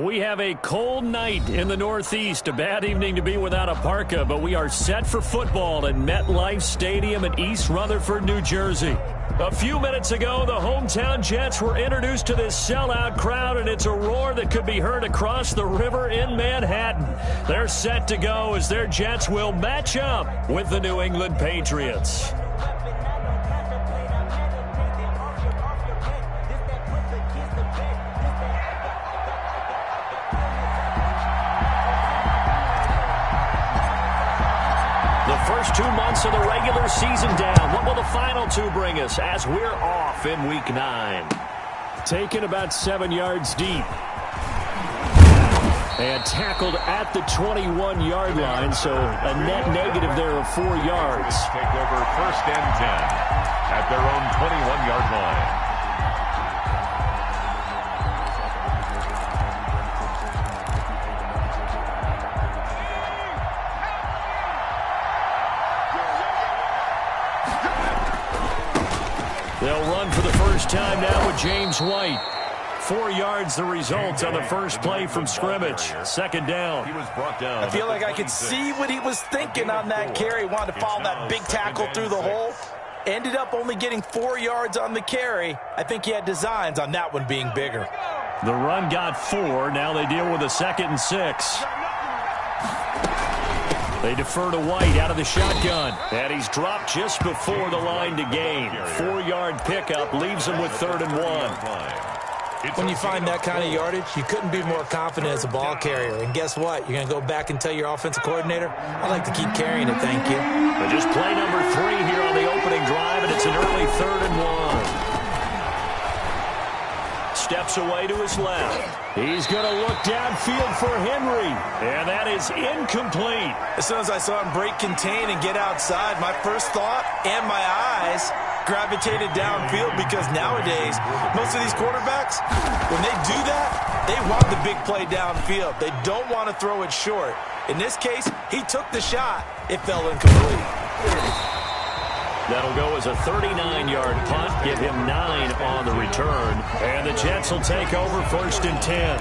We have a cold night in the Northeast. A bad evening to be without a parka, but we are set for football at MetLife Stadium in East Rutherford, New Jersey. A few minutes ago, the hometown Jets were introduced to this sellout crowd, and it's a roar that could be heard across the river in Manhattan. They're set to go as their Jets will match up with the New England Patriots. First 2 months of the regular season down. What will the final two bring us as we're off in Week 9? Taken about 7 yards deep. And tackled at the 21-yard line, so a net negative there of 4 yards. Take over 1st and 10 at their own 21-yard line. They'll run for the first time now with James White. 4 yards the result on the first play from scrimmage. Second down. He was brought down. I feel like I could see what he was thinking on that carry. Wanted to follow that big tackle through the hole. Ended up only getting 4 yards on the carry. I think he had designs on that one being bigger. The run got 4. Now they deal with a 2nd and 6. They defer to White out of the shotgun. And he's dropped just before the line to gain. 4-yard pickup leaves him with 3rd and 1. When you find that kind of yardage, you couldn't be more confident as a ball carrier. And guess what? You're going to go back and tell your offensive coordinator, I'd like to keep carrying it, thank you. But just play number 3 here on the opening drive, and it's an early 3rd and 1. Steps away to his left. He's going to look downfield for Henry. And that is incomplete. As soon as I saw him break contain and get outside, my first thought and my eyes gravitated downfield, because nowadays, most of these quarterbacks, when they do that, they want the big play downfield. They don't want to throw it short. In this case, he took the shot. It fell incomplete. That'll go as a 39-yard punt, give him 9 on the return. And the Jets will take over 1st and 10.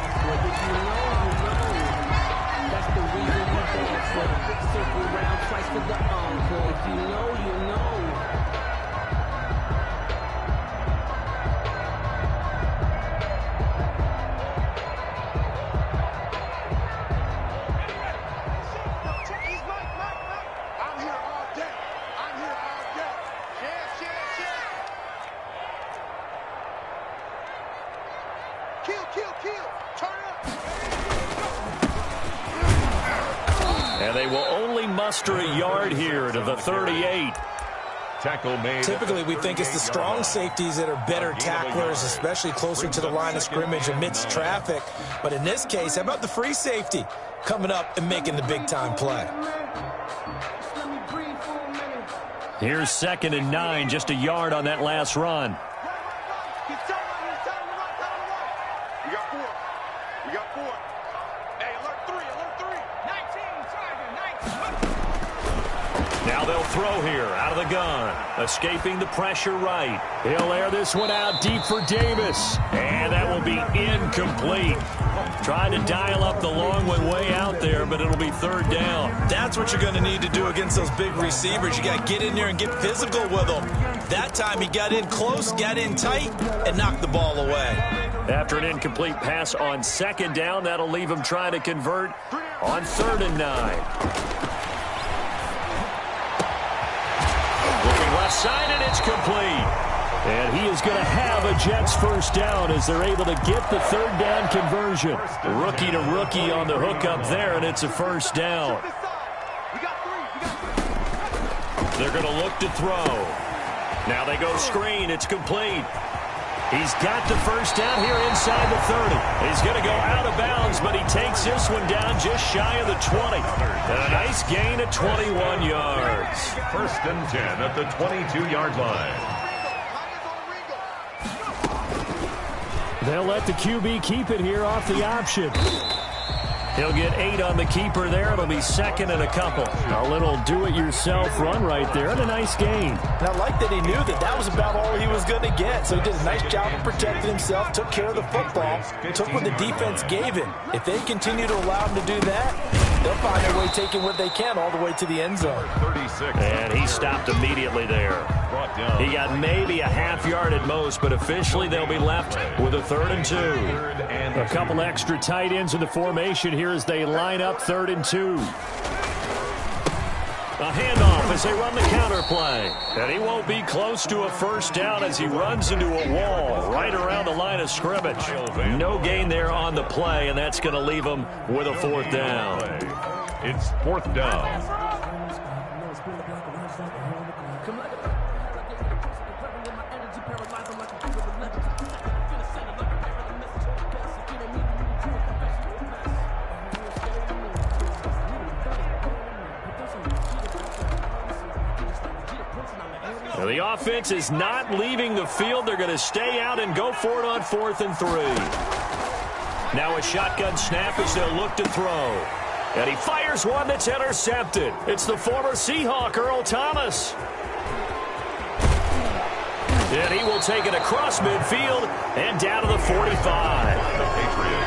And they will only muster a yard here to the 38. Tackle made. Typically, we think it's the strong safeties that are better tacklers, especially closer to the line of scrimmage amidst traffic. But in this case, how about the free safety coming up and making the big-time play? Here's 2nd and 9, just a yard on that last run. Now they'll throw here out of the gun. Escaping the pressure right. He'll air this one out deep for Davis. And that will be incomplete. Trying to dial up the long one way out there, but it'll be 3rd down. That's what you're going to need to do against those big receivers. You got to get in there and get physical with them. That time he got in close, got in tight, and knocked the ball away. After an incomplete pass on 2nd down, that'll leave him trying to convert on 3rd and 9. Left side, and it's complete. And he is going to have a Jets 1st down as they're able to get the 3rd down conversion. Rookie to rookie on the hook up there, and it's a 1st down. They're going to look to throw. Now they go screen. It's complete. He's got the 1st down here inside the 30. He's going to go out of bounds, but he takes this one down just shy of the 20. And a nice gain of 21 yards. 1st and 10 at the 22-yard line. They'll let the QB keep it here off the option. He'll get 8 on the keeper there. It'll be second and a couple. A little do-it-yourself run right there and a nice gain. And I like that he knew that that was about all he was going to get. So he did a nice job of protecting himself, took care of the football, took what the defense gave him. If they continue to allow him to do that, they'll find their way taking what they can all the way to the end zone. 36. And he stopped immediately there. He got maybe a half yard at most, but officially they'll be left with a 3rd and 2. A couple extra tight ends in the formation here as they line up 3rd and 2. A handoff as they run the counter play. And he won't be close to a first down as he runs into a wall right around the line of scrimmage. No gain there on the play, and that's going to leave him with a 4th down. It's 4th down. Now the offense is not leaving the field. They're going to stay out and go for it on 4th and 3. Now a shotgun snap as they'll look to throw. And he fires one that's intercepted. It's the former Seahawk, Earl Thomas. And he will take it across midfield and down to the 45.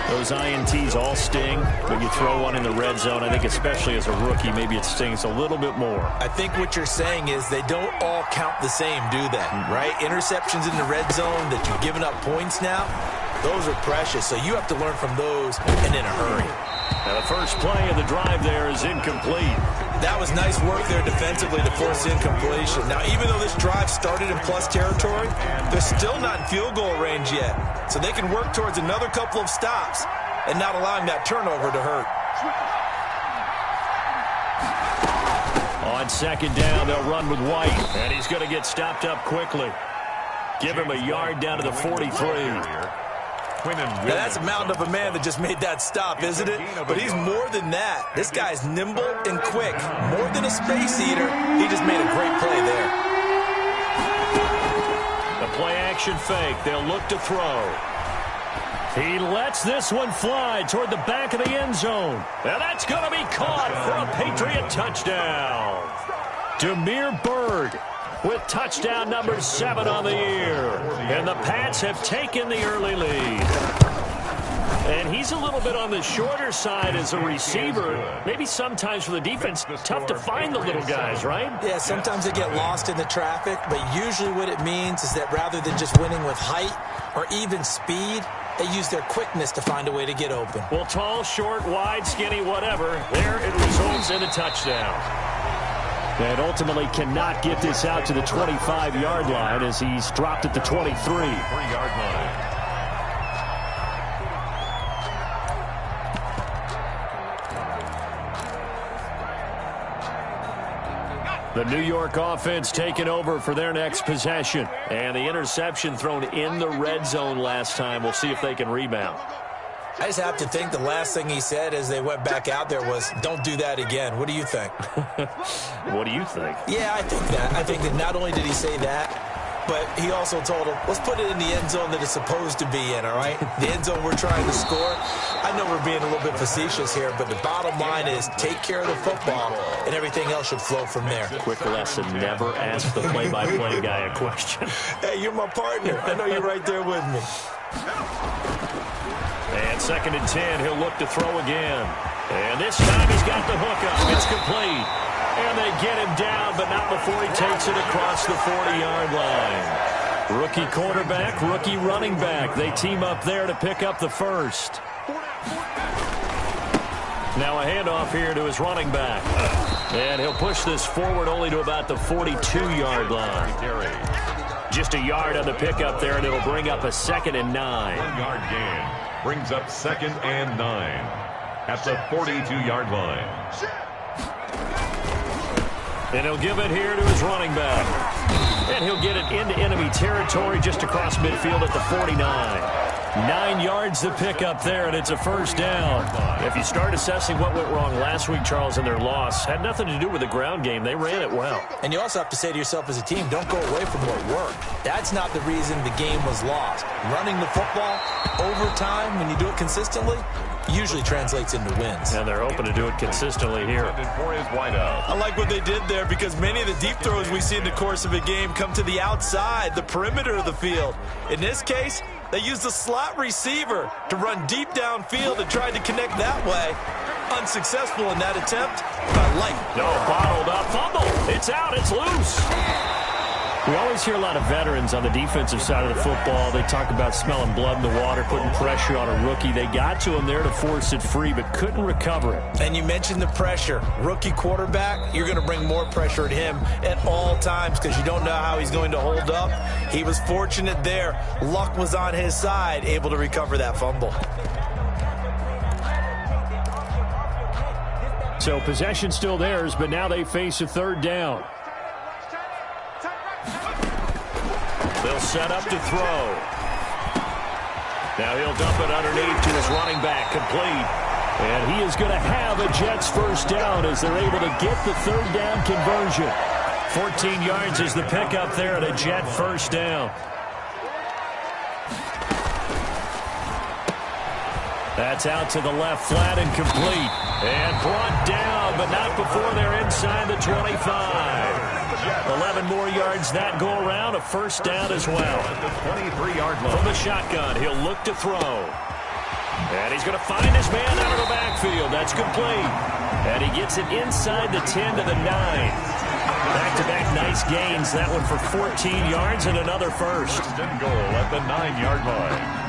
Those INTs all sting when you throw one in the red zone. I think especially as a rookie, maybe it stings a little bit more. I think what you're saying is they don't all count the same, do they? Right? Interceptions in the red zone that you've given up points now, those are precious. So you have to learn from those and in a hurry. Now the first play of the drive there is incomplete. That was nice work there defensively to force incompletion. Now, even though this drive started in plus territory, they're still not in field goal range yet. So they can work towards another couple of stops and not allowing that turnover to hurt. On 2nd down, they'll run with White. And he's going to get stopped up quickly. Give him a yard down to the 43. Now, that's a mountain of a man that just made that stop, isn't it? But he's more than that. This guy's nimble and quick. More than a space eater, he just made a great play there. The play-action fake. They'll look to throw. He lets this one fly toward the back of the end zone. And that's going to be caught for a Patriot touchdown. Demir Bird with touchdown number 7 on the year. And the Pats have taken the early lead. And he's a little bit on the shorter side as a receiver. Maybe sometimes for the defense, tough to find the little guys, right? Yeah, sometimes they get lost in the traffic, but usually what it means is that rather than just winning with height or even speed, they use their quickness to find a way to get open. Well, tall, short, wide, skinny, whatever, there it results in a touchdown. And ultimately cannot get this out to the 25-yard line as he's dropped at the 23. 3-yard line. The New York offense taking over for their next possession. And the interception thrown in the red zone last time. We'll see if they can rebound. I just have to think the last thing he said as they went back out there was, don't do that again. What do you think? What do you think? Yeah, I think that. I think that not only did he say that, but he also told him, let's put it in the end zone that it's supposed to be in, all right? The end zone we're trying to score. I know we're being a little bit facetious here, but the bottom line is take care of the football, and everything else should flow from there. Quick lesson, never ask the play-by-play guy a question. Hey, you're my partner. I know you're right there with me. And 2nd and 10, he'll look to throw again. And this time he's got the hook up. It's complete. And they get him down, but not before he takes it across the 40-yard line. Rookie quarterback, rookie running back. They team up there to pick up the first. Now a handoff here to his running back. And he'll push this forward only to about the 42-yard line. Just a yard on the pickup there, and it'll bring up a 2nd and 9. 1-yard gain brings up 2nd and 9 at the 42-yard line. And he'll give it here to his running back. And he'll get it into enemy territory just across midfield at the 49. 9 yards to pick up there, and it's a first down. If you start assessing what went wrong last week, Charles, in their loss, had nothing to do with the ground game. They ran it well. And you also have to say to yourself as a team, don't go away from what worked. That's not the reason the game was lost. Running the football over time, when you do it consistently, usually translates into wins. And they're open to do it consistently here. I like what they did there because many of the deep throws we see in the course of a game come to the outside, the perimeter of the field. In this case, they used the slot receiver to run deep downfield and tried to connect that way. Unsuccessful in that attempt, but light. No, bottled up, fumble. It's out, it's loose. We always hear a lot of veterans on the defensive side of the football. They talk about smelling blood in the water, putting pressure on a rookie. They got to him there to force it free, but couldn't recover it. And you mentioned the pressure. Rookie quarterback, you're going to bring more pressure at him at all times because you don't know how he's going to hold up. He was fortunate there. Luck was on his side, able to recover that fumble. So possession still theirs, but now they face a third down. They'll set up to throw. Now he'll dump it underneath to his running back, complete. And he is going to have a Jets first down as they're able to get the third down conversion. 14 yards is the pickup there at a Jet first down. That's out to the left, flat and complete. And brought down, but not before they're inside the 25. 11 more yards that go around, a first down as well. The 23-yard line. From the shotgun, he'll look to throw. And he's going to find his man out of the backfield. That's complete. And he gets it inside the 10 to the 9. Back-to-back nice gains. That one for 14 yards and another first. First and goal at the 9-yard line.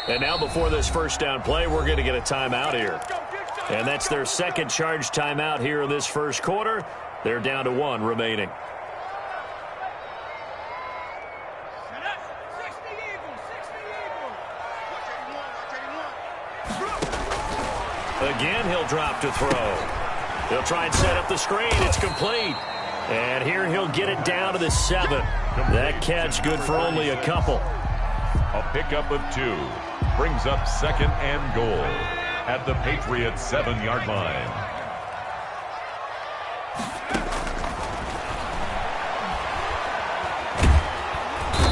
And now before this first down play, we're going to get a timeout here. And that's their second charge timeout here in this first quarter. They're down to 1 remaining. Again, he'll drop to throw. He'll try and set up the screen. It's complete. And here he'll get it down to the 7. That catch good for only a couple. A pickup of 2. Brings up second and goal at the Patriots' 7-yard line.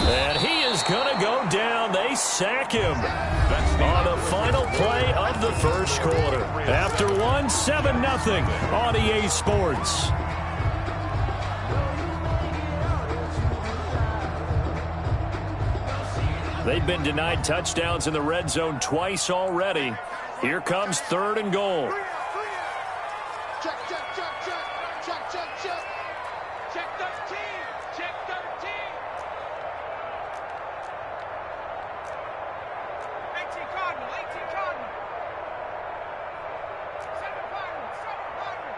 And he is going to go down. They sack him on the final play of the first quarter. After 1, 7-0 on EA Sports. They've been denied touchdowns in the red zone twice already. Here comes 3rd and goal. Check, check, check, check, check, check, check. Check 13, check 13. 18 Cardinal, 18 Cardinal. 7 Cardinal, 7 Cardinal.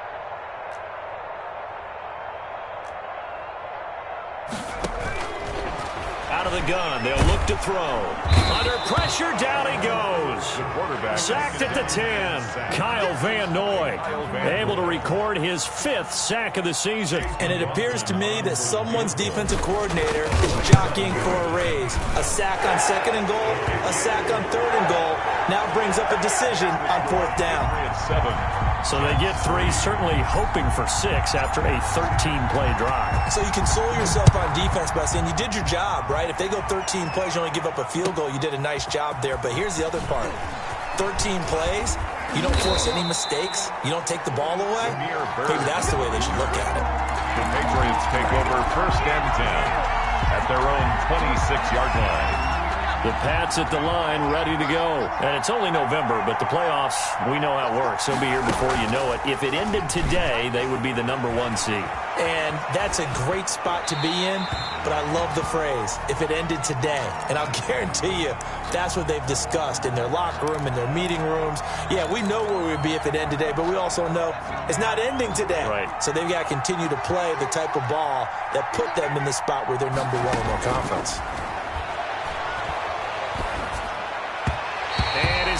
Out of the gun, they'll look to throw. Under pressure, down he goes. Sacked at the 10. Kyle Van Noy able to record his 5th sack of the season. And it appears to me that someone's defensive coordinator is jockeying for a raise. A sack on 2nd and goal, a sack on 3rd and goal. Now brings up a decision on 4th down. So they get 3, certainly hoping for 6 after a 13-play drive. So you console yourself on defense by saying you did your job, right? If they go 13 plays, you only give up a field goal, you did a nice job there. But here's the other part. 13 plays, you don't force any mistakes, you don't take the ball away. Maybe that's the way they should look at it. The Patriots take over 1st and 10 at their own 26-yard line. The Pats at the line, ready to go. And it's only November, but the playoffs, we know how it works. They'll be here before you know it. If it ended today, they would be the number 1 seed. And that's a great spot to be in, but I love the phrase, if it ended today. And I'll guarantee you, that's what they've discussed in their locker room, in their meeting rooms. Yeah, we know where we'd be if it ended today, but we also know it's not ending today. Right. So they've got to continue to play the type of ball that put them in the spot where they're number 1 in their conference.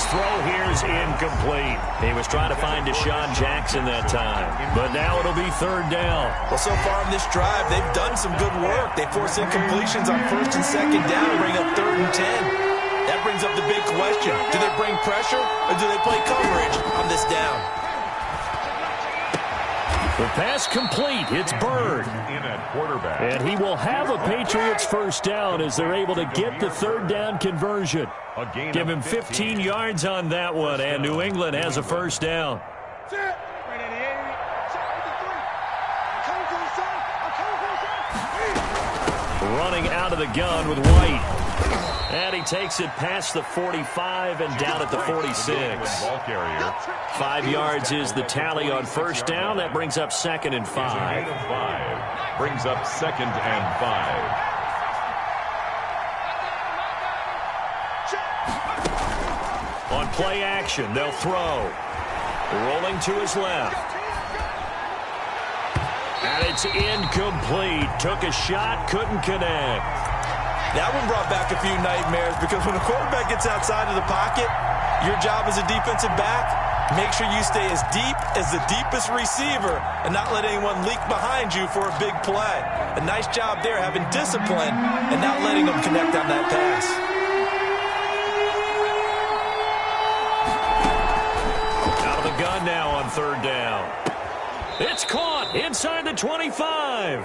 throw here's incomplete. He was trying to find Deshaun Jackson that time. But now it'll be third down. Well, so far in this drive, they've done some good work. They force incompletions on first and second down and bring up 3rd and 10. That brings up the big question. Do they bring pressure or do they play coverage on this down? The pass complete. It's Bird. In at quarterback. And he will have a Patriots first down as they're able to get the third down conversion. Give him 15 yards on that one, and New England has a first down. Running out of the gun with White. And he takes it past the 45 and down at the 46. 5 yards is the tally on first down. That brings up 2nd and 5. Brings up 2nd and 5. On play action, they'll throw. Rolling to his left. And it's incomplete. Took a shot, couldn't connect. That one brought back a few nightmares because when a quarterback gets outside of the pocket, your job as a defensive back, make sure you stay as deep as the deepest receiver and not let anyone leak behind you for a big play. A nice job there having discipline and not letting them connect on that pass. Out of the gun now on third down. It's caught inside the 25.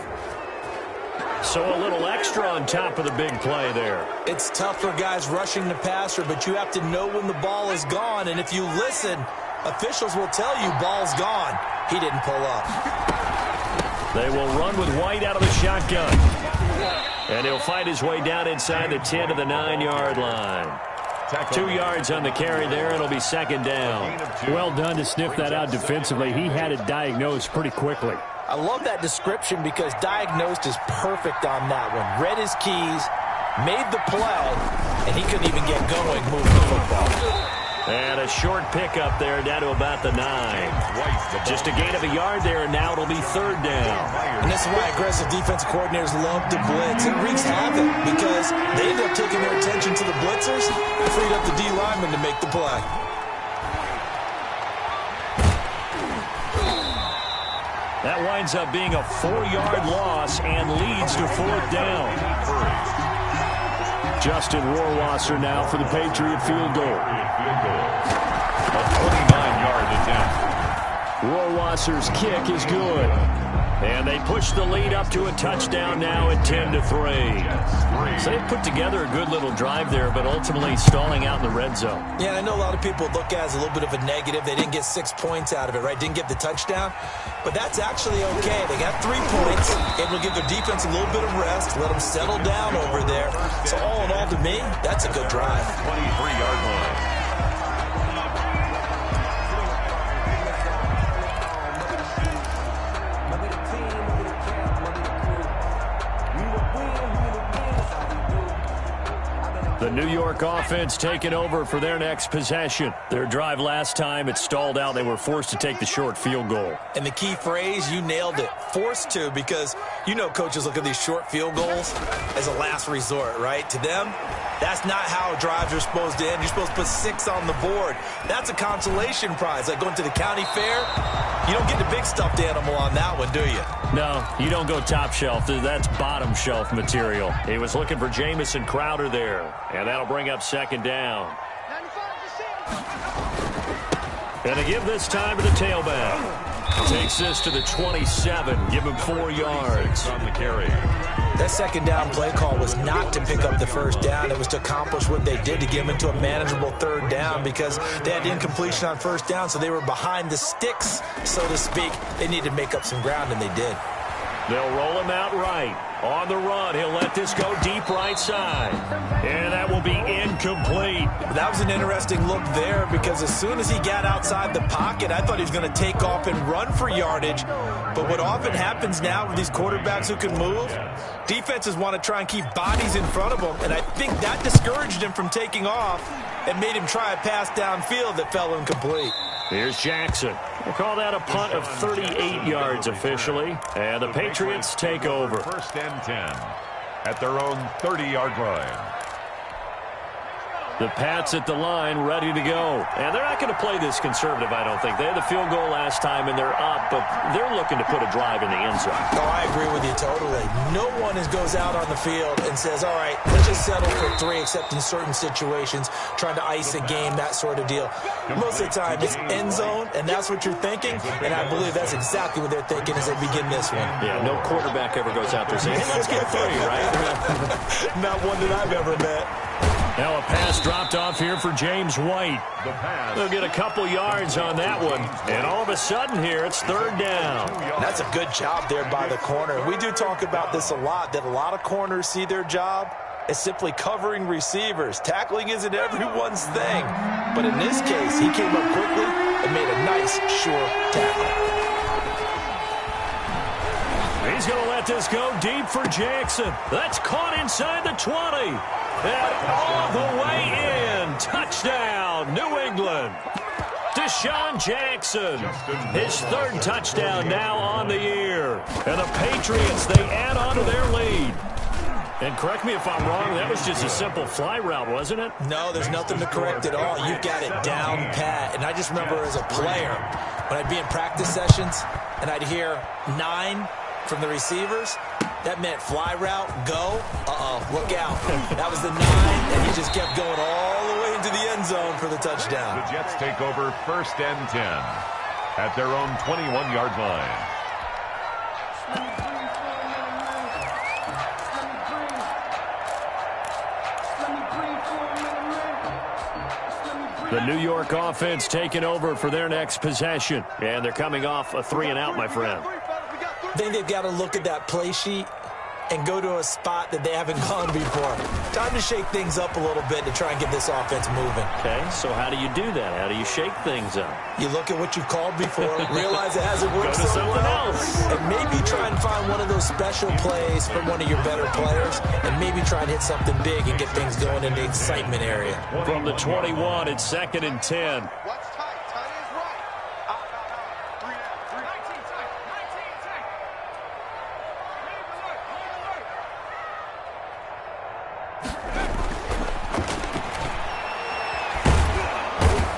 So a little extra on top of the big play there. It's tough for guys rushing the passer, but you have to know when the ball is gone. And if you listen, officials will tell you ball's gone. He didn't pull up. They will run with White out of the shotgun. And he'll fight his way down inside the 10 to the 9-yard line. 2 yards on the carry there. It'll be 2nd down. Well done to sniff that out defensively. He had it diagnosed pretty quickly. I love that description because diagnosed is perfect on that one. Read his keys, made the play, and he couldn't even get going moving the football. And a short pickup there down to about the 9. Just a gain of a yard there, and now it'll be 3rd down. And this is why aggressive defensive coordinators love to blitz. It wreaks havoc because they end up taking their attention to the blitzers and freed up the D lineman to make the play. That winds up being a 4-yard loss and leads to 4th down. Justin Rohrwasser now for the Patriot field goal. A 29-yard attempt. Rohrwasser's kick is good. And they push the lead up to a touchdown now at 10-3. So they put together a good little drive there, but ultimately stalling out in the red zone. Yeah, I know a lot of people look at it as a little bit of a negative. They didn't get 6 points out of it, right? Didn't get the touchdown. But that's actually okay. They got 3 points. Able to give their defense a little bit of rest, let them settle down over there. So all in all, to me, that's a good drive. 23-yard line. The New York offense taking over for their next possession. Their drive last time, it stalled out. They were forced to take the short field goal. And the key phrase, you nailed it, forced to, because you know coaches look at these short field goals as a last resort, right? To them, that's not how drives are supposed to end. You're supposed to put 6 on the board. That's a consolation prize. Like going to the county fair, you don't get the big stuffed animal on that one, do you? No, you don't go top shelf. That's bottom shelf material. He was looking for Jamison Crowder there, and that'll bring up 2nd down. And to give this time to the tailback. Takes this to the 27. Give him 4 yards. On the carry. That 2nd down play call was not to pick up the 1st down. It was to accomplish what they did to get them into a manageable 3rd down because they had incompletion on 1st down, so they were behind the sticks, so to speak. They needed to make up some ground, and they did. They'll roll him out right. On the run, he'll let this go deep right side. And that will be incomplete. That was an interesting look there because as soon as he got outside the pocket, I thought he was going to take off and run for yardage. But what often happens now with these quarterbacks who can move, defenses want to try and keep bodies in front of them. And I think that discouraged him from taking off and made him try a pass downfield that fell incomplete. Here's Jackson. We'll call that a punt of 38 yards officially. And the Patriots take over. 1st and 10 at their own 30-yard line. The Pats at the line, ready to go. And they're not going to play this conservative, I don't think. They had the field goal last time, and they're up, but they're looking to put a drive in the end zone. Oh, I agree with you totally. No one goes out on the field and says, all right, let's just settle for 3, except in certain situations, trying to ice a game, that sort of deal. Most of the time, it's end zone, and that's what you're thinking, and I believe that's exactly what they're thinking as they begin this one. Yeah, no quarterback ever goes out there saying, hey, let's get 3, right? Not one that I've ever met. Now a pass dropped off here for James White. They'll get a couple yards on that one. And all of a sudden here, it's 3rd down. That's a good job there by the corner. We do talk about this a lot, that a lot of corners see their job as simply covering receivers. Tackling isn't everyone's thing. But in this case, he came up quickly and made a nice, sure tackle. He's going to let this go deep for Jackson. That's caught inside the 20. And all the way in. Touchdown, New England. Deshaun Jackson, his 3rd touchdown now on the year. And the Patriots, they add on to their lead. And correct me if I'm wrong, that was just a simple fly route, wasn't it? No, there's nothing to correct at all. You've got it down pat. And I just remember as a player, when I'd be in practice sessions and I'd hear 9 from the receivers, that meant fly route, go, look out. That was the 9, and he just kept going all the way into the end zone for the touchdown. The Jets take over 1st and 10 at their own 21-yard line. The New York offense taking over for their next possession. And they're coming off a 3-and-out, my friend. I think they've got to look at that play sheet and go to a spot that they haven't gone before. Time to shake things up a little bit to try and get this offense moving. Okay, so how do you do that? How do you shake things up? You look at what you've called before, realize it hasn't worked Go to so something well, else. and maybe try and find one of those special plays from one of your better players, and maybe try and hit something big and get things going in the excitement area. From the 21, it's 2nd and 10. What's tight? Tight is right. Out. 3 out. 19 tight. 19 tight. Ready for work.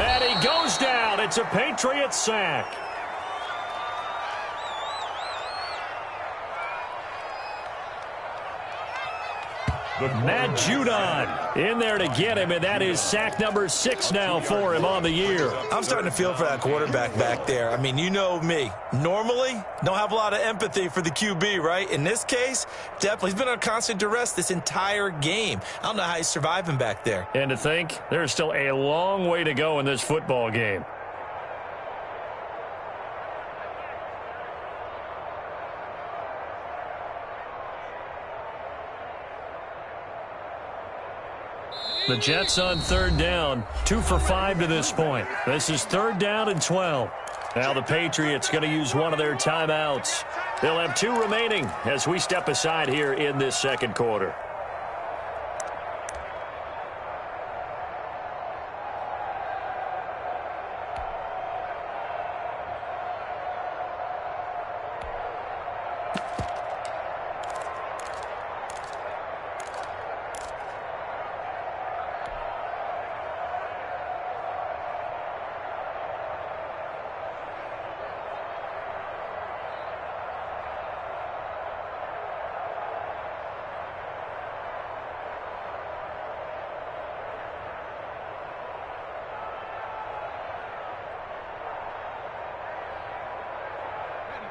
And he goes down. It's a Patriot sack. Matt Judon in there to get him, and that is sack number 6 now for him on the year. I'm starting to feel for that quarterback back there. I mean, you know me. Normally, don't have a lot of empathy for the QB, right? In this case, definitely. He's been on constant duress this entire game. I don't know how he's surviving back there. And to think, there's still a long way to go in this football game. The Jets on 3rd down, 2 for 5 to this point. This is 3rd down and 12. Now the Patriots going to use one of their timeouts. They'll have 2 remaining as we step aside here in this 2nd quarter.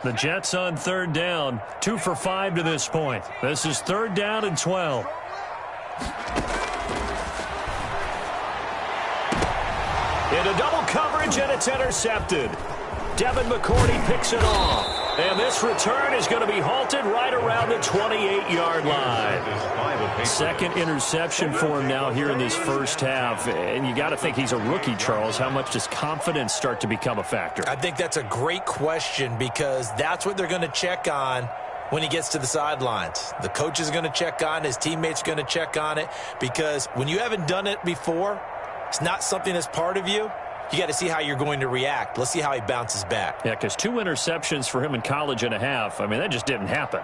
The Jets on 3rd down, 2 for 5 to this point. This is 3rd down and 12. Into double coverage, and it's intercepted. Devin McCourty picks it off. And this return is going to be halted right around the 28-yard line. 2nd interception for him now here in this first half. And you got to think he's a rookie, Charles. How much does confidence start to become a factor? I think that's a great question because that's what they're going to check on when he gets to the sidelines. The coach is going to check on it. His teammates are going to check on it because when you haven't done it before, it's not something that's part of you. You got to see how you're going to react. Let's see how he bounces back. Yeah, because 2 interceptions for him in college and a half, I mean, that just didn't happen.